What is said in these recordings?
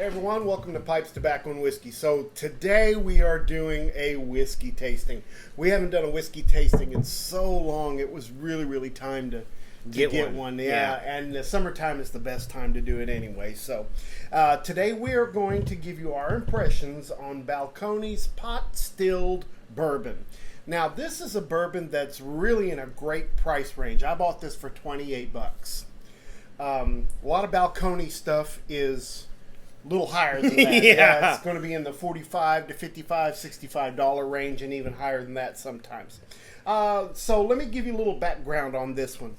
Hey everyone, welcome to Pipes, Tobacco, and Whiskey. So today we are doing a whiskey tasting. We haven't done a whiskey tasting in so long, it was really time to get one. Yeah, and the summertime is the best time to do it anyway. So today we are going to give you our impressions on Balcones pot stilled bourbon. Now this is a bourbon that's really in a great price range. I bought this for 28 bucks. A lot of Balcones stuff is a little higher than that. Yeah, it's going to be in the $45 to $55, $65 range, and even higher than that sometimes. So let me give you a little background on this one.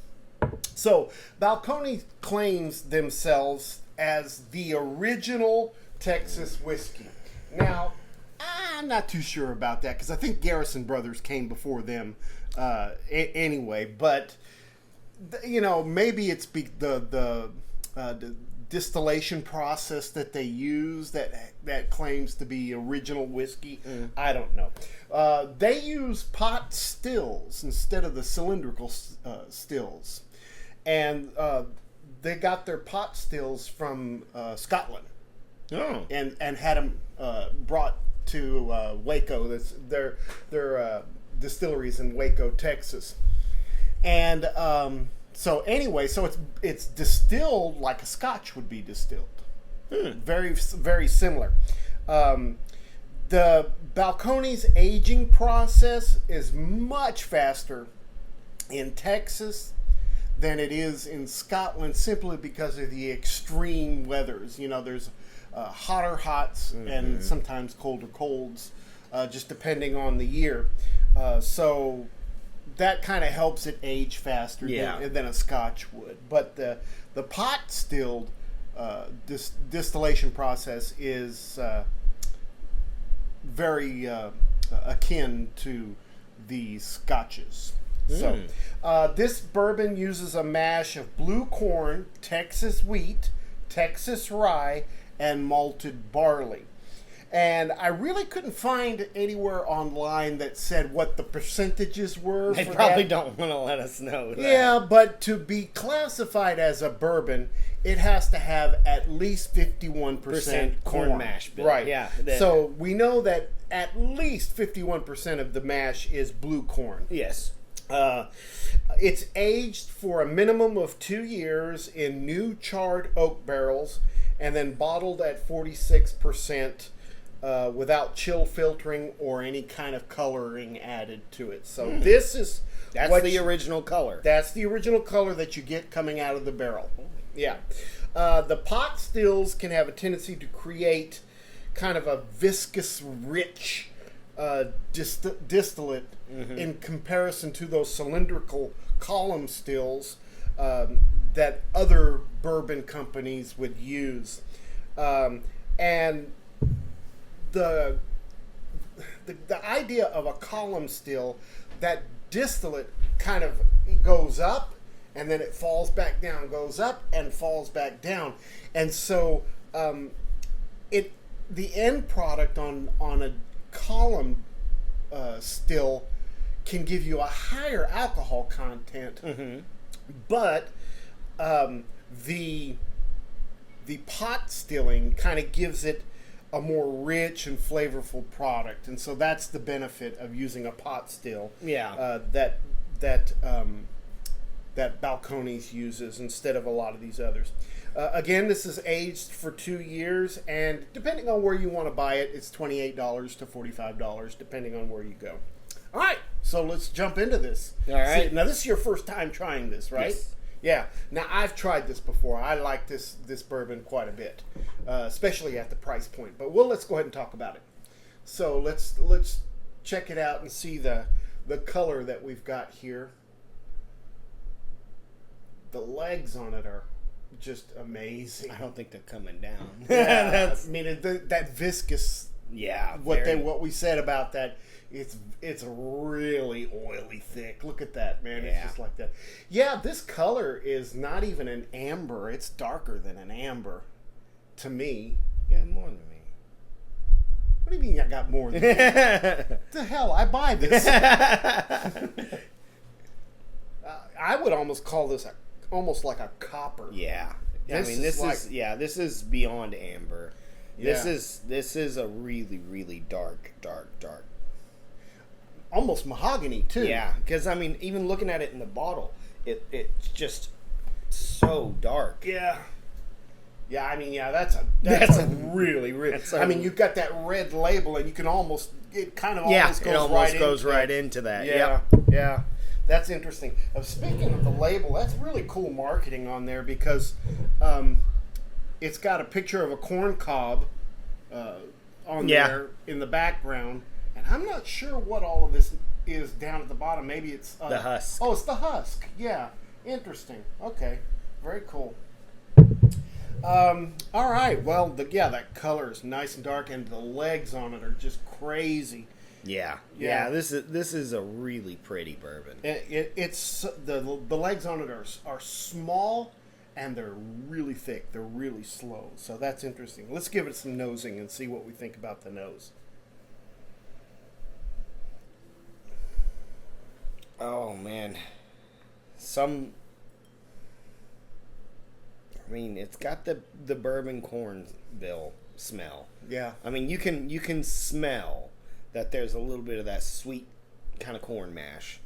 So Balcones claims themselves as the original Texas whiskey. Now, I'm not too sure about that because I think Garrison Brothers came before them anyway. But you know, maybe it's the distillation process that they use that claims to be original whiskey. I don't know. They use pot stills instead of the cylindrical stills, and they got their pot stills from Scotland. Oh, and had them brought to Waco. That's their distilleries in Waco, Texas, and so anyway, so it's distilled like a Scotch would be distilled. Very similar. The Balcones aging process is much faster in Texas than it is in Scotland, simply because of the extreme weathers. You know, there's hotter hots and sometimes colder colds, just depending on the year. So that kind of helps it age faster than a Scotch would. But the pot stilled distillation process is very akin to the Scotches. So this bourbon uses a mash of blue corn, Texas wheat, Texas rye, and malted barley. And I really couldn't find anywhere online that said what the percentages were. They probably don't want to let us know that. Yeah, but to be classified as a bourbon, it has to have at least 51% corn mash. Bill. Right. Yeah. So we know that at least 51% of the mash is blue corn. Yes. It's aged for a minimum of 2 years in new charred oak barrels, and then bottled at 46%. Without chill filtering or any kind of coloring added to it. So that's the original color. That's the original color that you get coming out of the barrel. Yeah. The pot stills can have a tendency to create kind of a viscous, rich distillate in comparison to those cylindrical column stills that other bourbon companies would use. And the idea of a column still, that distillate kind of goes up and then it falls back down, goes up and falls back down, and so the end product on a column still can give you a higher alcohol content, but the pot stilling kind of gives it a more rich and flavorful product, and so that's the benefit of using a pot still. Yeah. That Balcones uses instead of a lot of these others. Again, this is aged for 2 years, and depending on where you want to buy it, it's $28 to $45, depending on where you go. All right, so let's jump into this. All right. See, now this is your first time trying this, right? Yes. Yeah. Now I've tried this before. I like this bourbon quite a bit, especially at the price point. But let's go ahead and talk about it. So let's check it out and see the color that we've got here. The legs on it are just amazing. I don't think they're coming down. Yeah, I mean that viscous. Yeah. What we said about that. It's really oily thick. Look at that, man. It's just like that. Yeah, this color is not even an amber. It's darker than an amber to me. You got more than me. What do you mean I got more than you? What the hell? I buy this. I would almost call this almost like a copper. Yeah. I mean, this is beyond amber. This is a really, really dark. Almost mahogany too. Yeah, because I mean, even looking at it in the bottle, it's just so dark. Yeah. Yeah, I mean, that's a really. I mean, you've got that red label, and you can almost it goes right into that. Yeah, yeah, that's interesting. Speaking of the label, that's really cool marketing on there because it's got a picture of a corn cob on there in the background, and I'm not sure what all of this is down at the bottom. Maybe it's the husk. Oh, it's the husk. Yeah, interesting. Okay, very cool. All right. Well, that color is nice and dark, and the legs on it are just crazy. Yeah. This is a really pretty bourbon. It's the legs on it are small, and they're really thick. They're really slow. So that's interesting. Let's give it some nosing and see what we think about the nose. Oh man, I mean, it's got the bourbon corn bill smell. Yeah. I mean, you can smell that there's a little bit of that sweet kind of corn mash,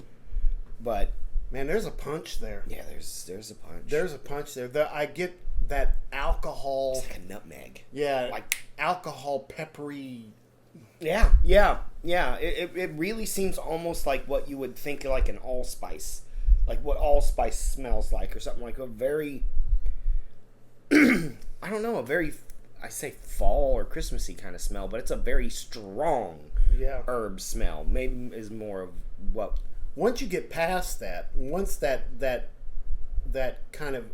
but man, there's a punch there. Yeah, there's a punch. There's a punch there. I get that alcohol. It's like a nutmeg. Yeah, like alcohol, peppery. Yeah. It really seems almost like what you would think like an allspice, like what allspice smells like, or something like a very. I don't know, I say fall or Christmassy kind of smell, but it's a very strong herb smell. Maybe is more of what. Once you get past that, once that kind of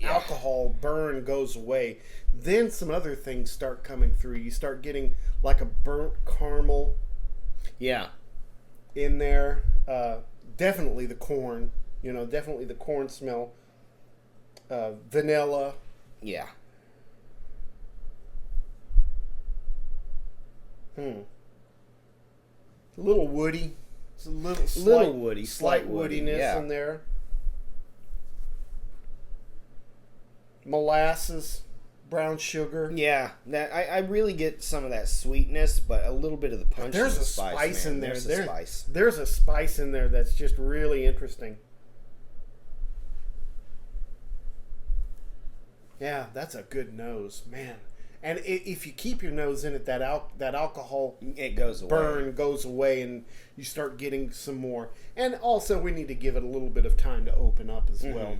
alcohol burn goes away, then some other things start coming through. You start getting like a burnt caramel. Yeah. In there, definitely the corn. Definitely the corn smell. Vanilla. Yeah. A little woody. It's a little woody. Slight woodiness in there. Molasses, brown sugar. Yeah. I really get some of that sweetness, but a little bit of the punch. There's a spice in there. Spice. There's a spice in there that's just really interesting. Yeah, that's a good nose, man. And if you keep your nose in it, that alcohol burn goes away, and you start getting some more. And also, we need to give it a little bit of time to open up as well.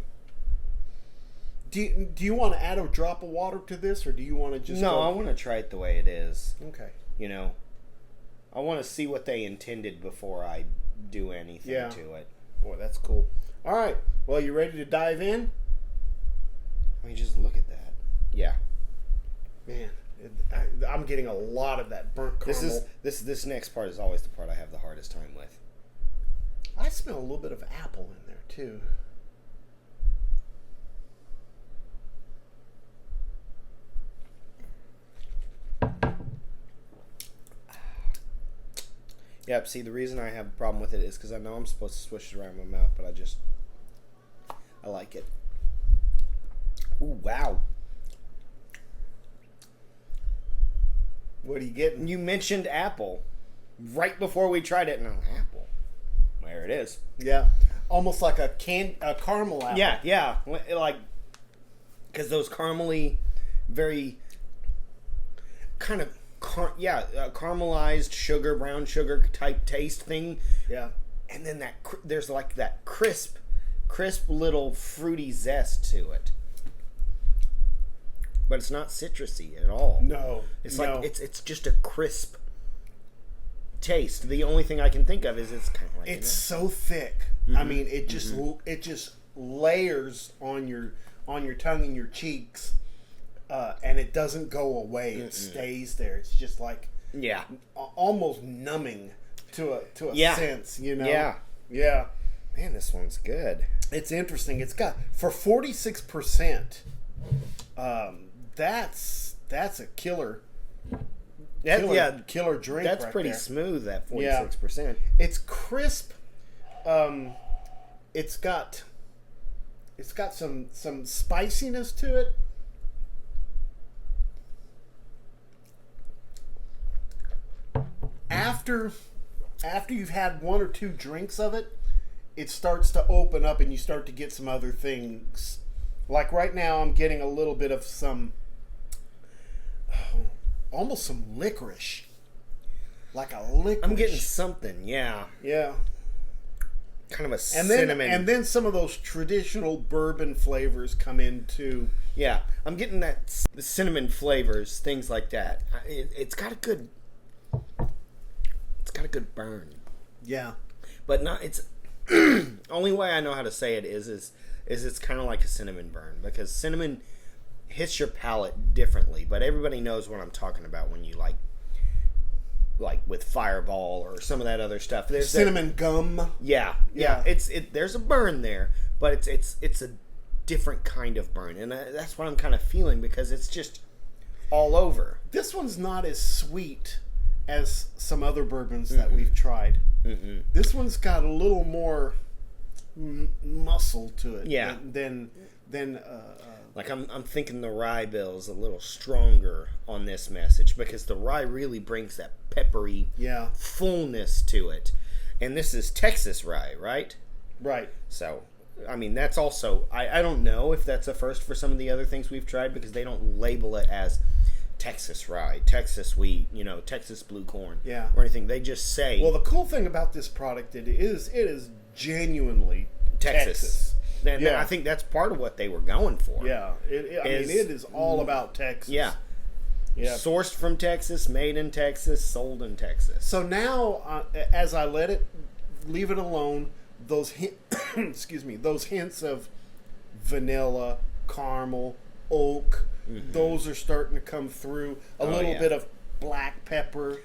Do you want to add a drop of water to this, or do you want to just? No, I want to try it the way it is. Okay. I want to see what they intended before I do anything to it. Boy, that's cool. All right. Well, you ready to dive in? I mean, just look at that. Yeah. Man, I'm getting a lot of that burnt caramel. This next part is always the part I have the hardest time with. I smell a little bit of apple in there too. Yep. See, the reason I have a problem with it is because I know I'm supposed to swish it around my mouth, but I like it. Ooh, wow. What are you getting? You mentioned apple right before we tried it. No, apple. There it is. Yeah. Almost like a caramel apple. Yeah. Like, because those caramely, very kind of, caramelized sugar, brown sugar type taste thing. Yeah. And then there's like that crisp little fruity zest to it. But it's not citrusy at all. No. It's like it's just a crisp taste. The only thing I can think of is it's kind of like it's so thick. Mm-hmm. I mean, it just layers on your tongue and your cheeks, and it doesn't go away. It stays there. It's just like almost numbing to a sense. Yeah. Man, this one's good. It's interesting. It's got for 46%. That's a killer. Killer drink. That's right pretty there. Smooth. That 46%. Yeah. It's crisp. It's got some spiciness to it. after you've had one or two drinks of it, it starts to open up and you start to get some other things. Like right now, I'm getting a little bit of some, almost some licorice. Like a licorice. I'm getting something, yeah. Yeah. Kind of a cinnamon. And then some of those traditional bourbon flavors come in too. Yeah, I'm getting the cinnamon flavors, things like that. It's got a good burn. Yeah. But not, it's only way I know how to say it is it's kind of like a cinnamon burn, because cinnamon hits your palate differently, but everybody knows what I'm talking about when you like with Fireball or some of that other stuff. There's cinnamon gum. Yeah. There's a burn there, but it's a different kind of burn, and that's what I'm kind of feeling, because it's just all over. This one's not as sweet as some other bourbons that we've tried. Mm-mm. This one's got a little more muscle to it. Yeah. Than like I'm thinking the rye bill is a little stronger on this message, because the rye really brings that peppery fullness to it. And this is Texas rye, right? Right. So, I mean, that's also, I don't know if that's a first for some of the other things we've tried, because they don't label it as Texas rye, Texas wheat, Texas blue corn, or anything. They just say. Well, the cool thing about this product, it is genuinely Texas. And I think that's part of what they were going for. Yeah, it is all about Texas. Yeah. Sourced from Texas, made in Texas, sold in Texas. So now, as I leave it alone, those those hints of vanilla, caramel, oak, those are starting to come through. A little bit of black pepper.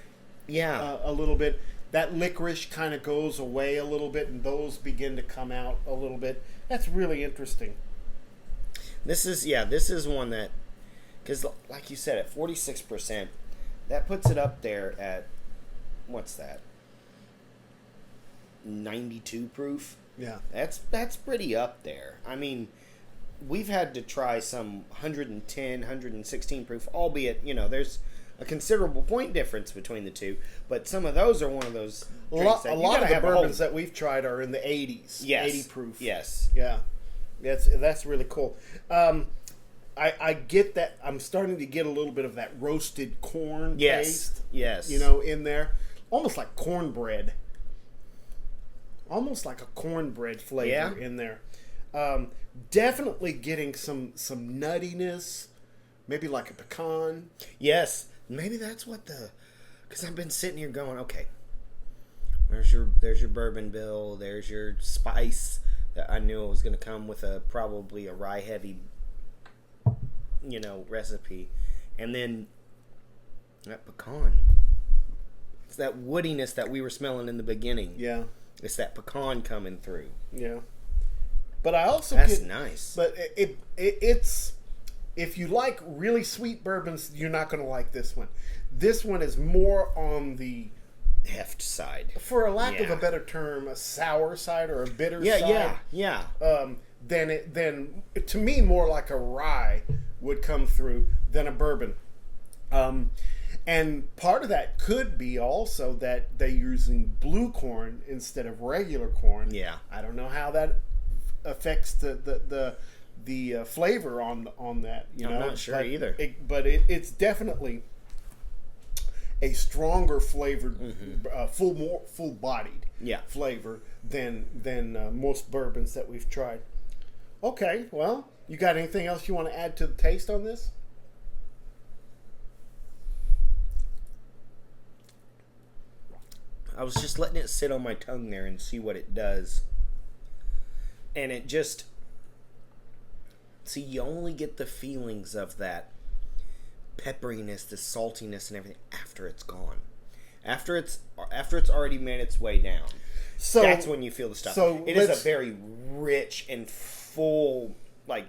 Yeah. A little bit. That licorice kind of goes away a little bit, and those begin to come out a little bit. That's really interesting. This is one that, because like you said, at 46%, that puts it up there at, what's that? 92 proof? Yeah. That's pretty up there. I mean, we've had to try some 110, 116 proof, albeit, there's a considerable point difference between the two, but some of those are one of those a lot of the bourbons that we've tried are in the 80s. Yes. 80 proof. Yes. Yeah. That's really cool. I get that. I'm starting to get a little bit of that roasted corn taste. Yes. In there. Almost like cornbread. Almost like a cornbread flavor in there. Definitely getting some nuttiness. Maybe like a pecan. Yes. Maybe that's what because I've been sitting here going, okay, there's your bourbon bill, there's your spice that I knew it was going to come with probably a rye heavy, recipe, and then that pecan. It's that woodiness that we were smelling in the beginning. Yeah, it's that pecan coming through. Yeah, but I also that's nice. But it's. If you like really sweet bourbons, you're not going to like this one. This one is more on the heft side, for a lack of a better term, a sour side or a bitter side. Yeah. Then to me, more like a rye would come through than a bourbon. And part of that could be also that they're using blue corn instead of regular corn. Yeah, I don't know how that affects the flavor on that. I'm not sure either. But it's definitely a stronger flavored, full bodied flavor than most bourbons that we've tried. Okay, well, you got anything else you want to add to the taste on this? I was just letting it sit on my tongue there and see what it does. And it just... See, you only get the feelings of that pepperiness, the saltiness, and everything after it's gone. After it's already made its way down. So that's when you feel the stuff. So it is a very rich and full, like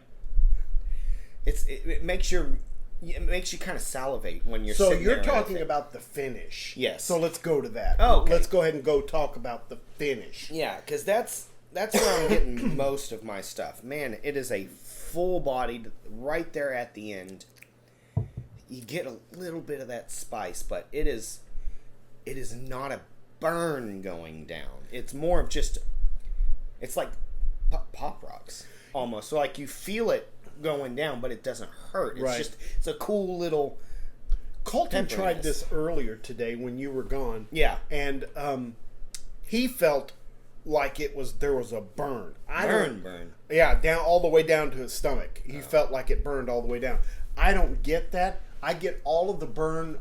it makes you kind of salivate when you're. So sitting you're there talking about the finish. Yes. So let's go to that. Oh, okay. Let's go ahead and go talk about the finish. Yeah, because that's where I'm getting most of my stuff. Man, it is a full-bodied, right there at the end. You get a little bit of that spice, but it is it is not a burn going down. It's more of just, it's like pop rocks almost. So like you feel it going down, but it doesn't hurt. It's just, it's a cool little. Colton tried this earlier today when you were gone. Yeah. And he felt like there was a burn. Burn. Yeah, down all the way down to his stomach. He felt like it burned all the way down. I don't get that. I get all of the burn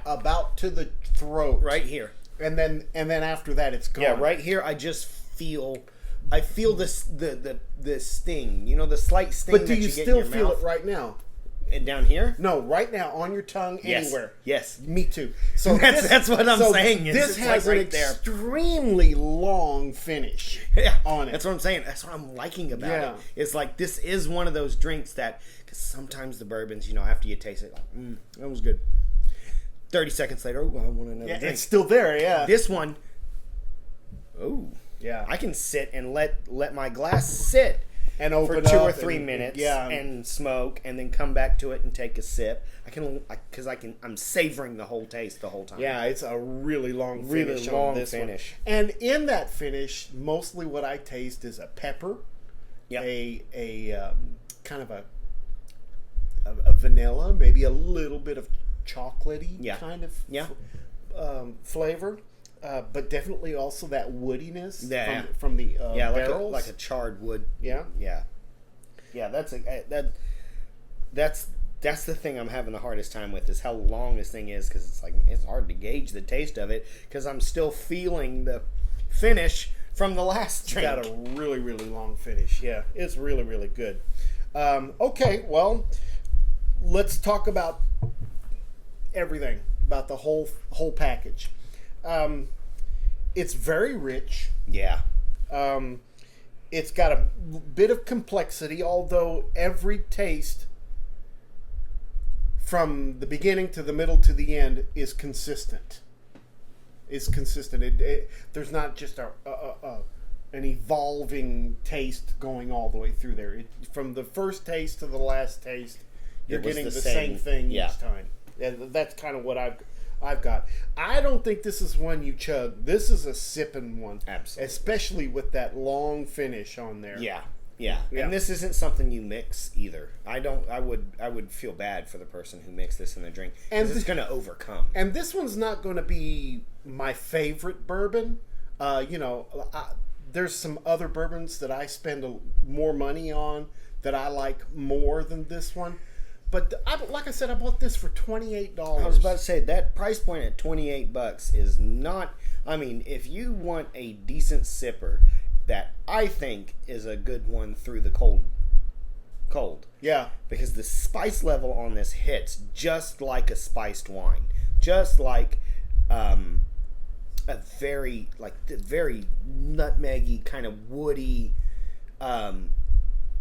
about to the throat. Right here. And then after that it's gone. Yeah, right here I just feel this the sting. You know, the slight sting. But do you still feel it right now? And down here? No, right now on your tongue, anywhere. Yes. Me too. So that's what I'm saying. This has an extremely long finish on it. That's what I'm saying. That's what I'm liking about it. It's like this is one of those drinks that, because sometimes the bourbons, you know, after you taste it, like, that was good. 30 seconds later, I want another drink. It's still there, yeah. This one, I can sit and let my glass sit. And open for 2 or up 3 minutes, and smoke, and then come back to it and take a sip. I'm savoring the whole taste the whole time. Yeah, it's a really long finish on this finish. One. And in that finish, mostly what I taste is a pepper, a kind of a vanilla, maybe a little bit of chocolatey kind of flavor. But definitely also that woodiness from the barrels. like a charred wood. Yeah. That's the thing I'm having the hardest time with, is how long this thing is, because it's hard to gauge the taste of it, because I'm still feeling the finish from the last drink. It's got a really, really long finish. Yeah, it's really, really good. Okay, well, let's talk about everything, about the whole package. It's very rich. Yeah. It's got a bit of complexity, although every taste from the beginning to the middle to the end is consistent. There's not just an evolving taste going all the way through there. From the first taste to the last taste, you're getting the same thing each time. And that's kind of what I've got. I don't think this is one you chug. This is a sipping one. Absolutely. Especially with that long finish on there. Yeah. And this isn't something you mix either. I would feel bad for the person who mixed this in their drink, because it's going to overcome. And this one's not going to be my favorite bourbon. There's some other bourbons that I spend more money on that I like more than this one. But like I said, I bought this for $28. I was about to say, that price point at $28 is not. I mean, if you want a decent sipper, that I think is a good one through the cold. Yeah. Because the spice level on this hits just like a spiced wine, just like a very nutmeggy, kind of woody,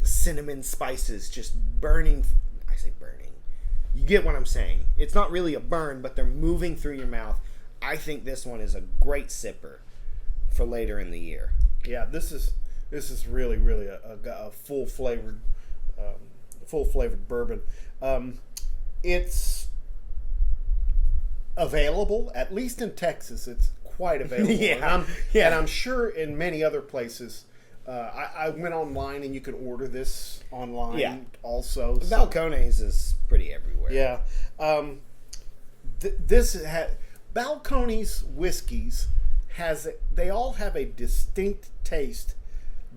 cinnamon spices just burning. I say burning. You get what I'm saying. It's not really a burn, but they're moving through your mouth. I think this one is a great sipper for later in the year. Yeah, this is really, really a full flavored bourbon. It's available, at least in Texas. It's quite available. And I'm sure in many other places. I went online, and you can order this online also. Balcones is pretty everywhere. Yeah. Balcones whiskeys they all have a distinct taste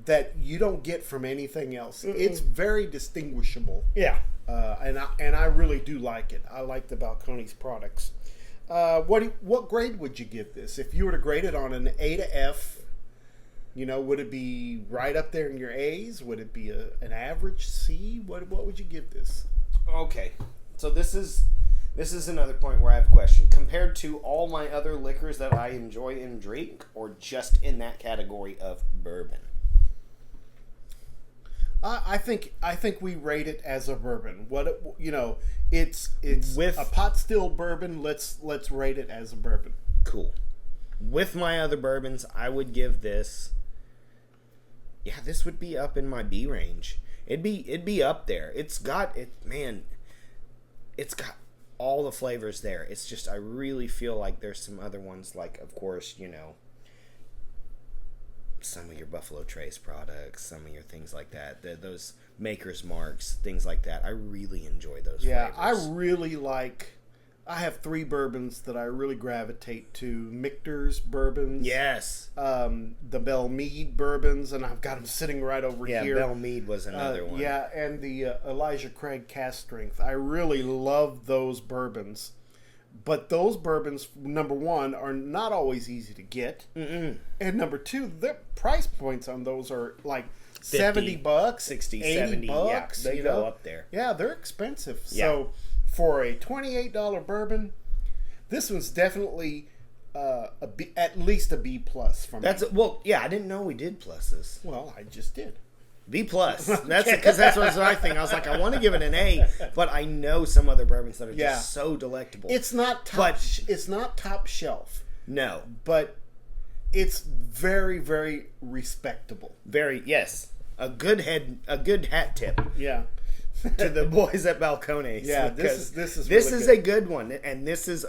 that you don't get from anything else. Mm-mm. It's very distinguishable. Yeah. And I really do like it. I like the Balcones products. What grade would you give this? If you were to grade it on an A to F, would it be right up there in your A's? Would it be an average C? What would you give this? Okay, so this is another point where I have a question. Compared to all my other liquors that I enjoy and drink, or just in that category of bourbon? I think we rate it as a bourbon. It's with a pot still bourbon. Let's rate it as a bourbon. Cool. With my other bourbons, I would give this. Yeah, this would be up in my B range. It'd be up there. It's got all the flavors there. It's just I really feel like there's some other ones, like of course, you know, some of your Buffalo Trace products, some of your things like that, those Maker's Marks, things like that. I really enjoy those Yeah, flavors. I really like... I have 3 bourbons that I really gravitate to. Michter's bourbons. Yes. The Belle Meade bourbons, and I've got them sitting right over here. Yeah, Belle Meade was another one. Yeah, and the Elijah Craig Cask Strength. I really love those bourbons. But those bourbons, number one, are not always easy to get. Mm-mm. And number two, the price points on those are like 50, $70, 60, 80 70. bucks. Yeah, they go up there. Yeah, they're expensive. Yeah. So for a $28 bourbon, this one's definitely at least a B plus from me. Well, yeah, I didn't know we did pluses. Well, I just did. B plus. That's because that's what I think. I was like, I want to give it an A, but I know some other bourbons that are just so delectable. It's not it's not top shelf. No, but it's very, very respectable. Very yes. A good hat tip. Yeah. To the boys at Balcones. Yeah, this is really a good one, and this is,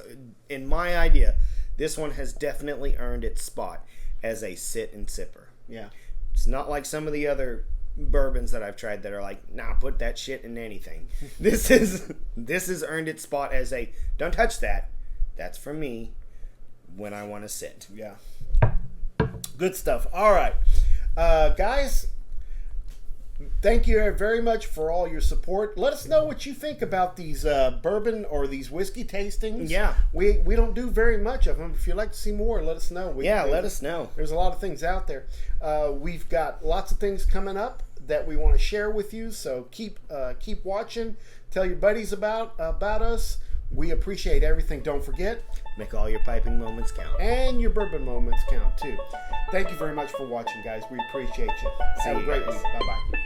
in my idea, this one has definitely earned its spot as a sit and sipper. Yeah, it's not like some of the other bourbons that I've tried that are like, nah, put that shit in anything. This has earned its spot as a don't touch that. That's for me when I want to sit. Yeah, good stuff. All right, guys. Thank you very much for all your support. Let us know what you think about these bourbon or these whiskey tastings. Yeah. We don't do very much of them. If you'd like to see more, let us know. Let us know. There's a lot of things out there. We've got lots of things coming up that we want to share with you, so keep watching. Tell your buddies about us. We appreciate everything. Don't forget, make all your piping moments count. And your bourbon moments count, too. Thank you very much for watching, guys. We appreciate you. Have a great week. Bye-bye.